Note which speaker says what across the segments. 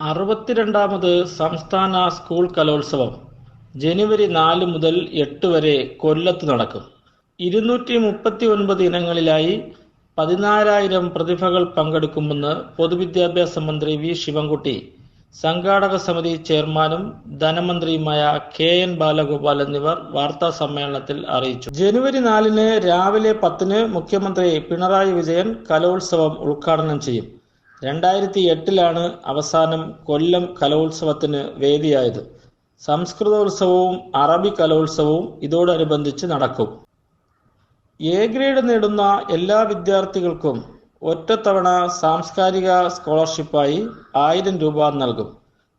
Speaker 1: 62ാമത് സംസ്ഥാന സ്കൂൾ കലോത്സവം ജനുവരി 4 മുതൽ 8 വരെ കൊല്ലത്ത് നടക്കും. 239 ഇനങ്ങളിലായി 14,000 പ്രതിഭകൾ പങ്കെടുക്കുമെന്ന് പൊതുവിദ്യാഭ്യാസ മന്ത്രി വി ശിവൻകുട്ടി സംഘാടക സമിതി ചെയർമാനും ധനമന്ത്രിയുമായ KN ബാലഗോപാൽ എന്നിവർ വാർത്താ സമ്മേളനത്തിൽ അറിയിച്ചു. ജനുവരി 4 രാവിലെ 10 മുഖ്യമന്ത്രി പിണറായി വിജയൻ കലോത്സവം ഉദ്ഘാടനം ചെയ്യും. 2008 അവസാനം കൊല്ലം കലോത്സവത്തിന് വേദിയായത്. സംസ്കൃതോത്സവവും അറബി കലോത്സവവും ഇതോടനുബന്ധിച്ച് നടക്കും. എ ഗ്രേഡ് നേടുന്ന എല്ലാ വിദ്യാർത്ഥികൾക്കും ഒറ്റത്തവണ സാംസ്കാരിക സ്കോളർഷിപ്പായി 1000 രൂപ നൽകും.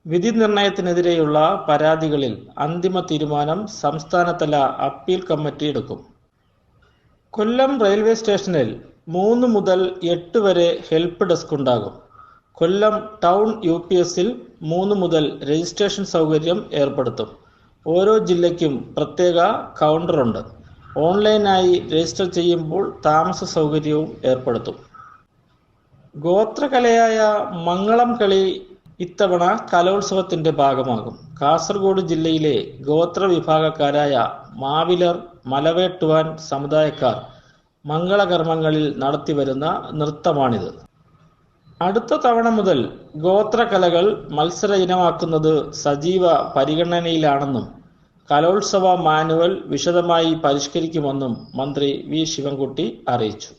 Speaker 1: വിധി നിർണയത്തിനെതിരെയുള്ള പരാതികളിൽ അന്തിമ തീരുമാനം സംസ്ഥാനതല അപ്പീൽ കമ്മിറ്റി എടുക്കും. കൊല്ലം റെയിൽവേ സ്റ്റേഷനിൽ 3 മുതൽ 8 വരെ ഹെൽപ്പ് ഡെസ്ക് ഉണ്ടാകും. കൊല്ലം ടൗൺ UPSൽ 3 മുതൽ രജിസ്ട്രേഷൻ സൗകര്യം ഏർപ്പെടുത്തും. ഓരോ ജില്ലയ്ക്കും പ്രത്യേക കൗണ്ടറുണ്ട്. ഓൺലൈനായി രജിസ്റ്റർ ചെയ്യുമ്പോൾ താമസ സൗകര്യവും ഏർപ്പെടുത്തും. ഗോത്രകലയായ മംഗളം കളി ഇത്തവണ കലോത്സവത്തിന്റെ ഭാഗമാകും. കാസർഗോഡ് ജില്ലയിലെ ഗോത്രവിഭാഗക്കാരായ മാവിലർ, മലവേട്ടുവാൻ സമുദായക്കാർ മംഗളകർമ്മങ്ങളിൽ നടത്തിവരുന്ന നൃത്തമാണിത്. അടുത്ത തവണ മുതൽ ഗോത്രകലകൾ മത്സര ഇനമാക്കുന്നത് സജീവ പരിഗണനയിലാണെന്നും കലോത്സവ മാനുവൽ വിശദമായി പരിഷ്കരിക്കുമെന്നും മന്ത്രി വി ശിവൻകുട്ടി അറിയിച്ചു.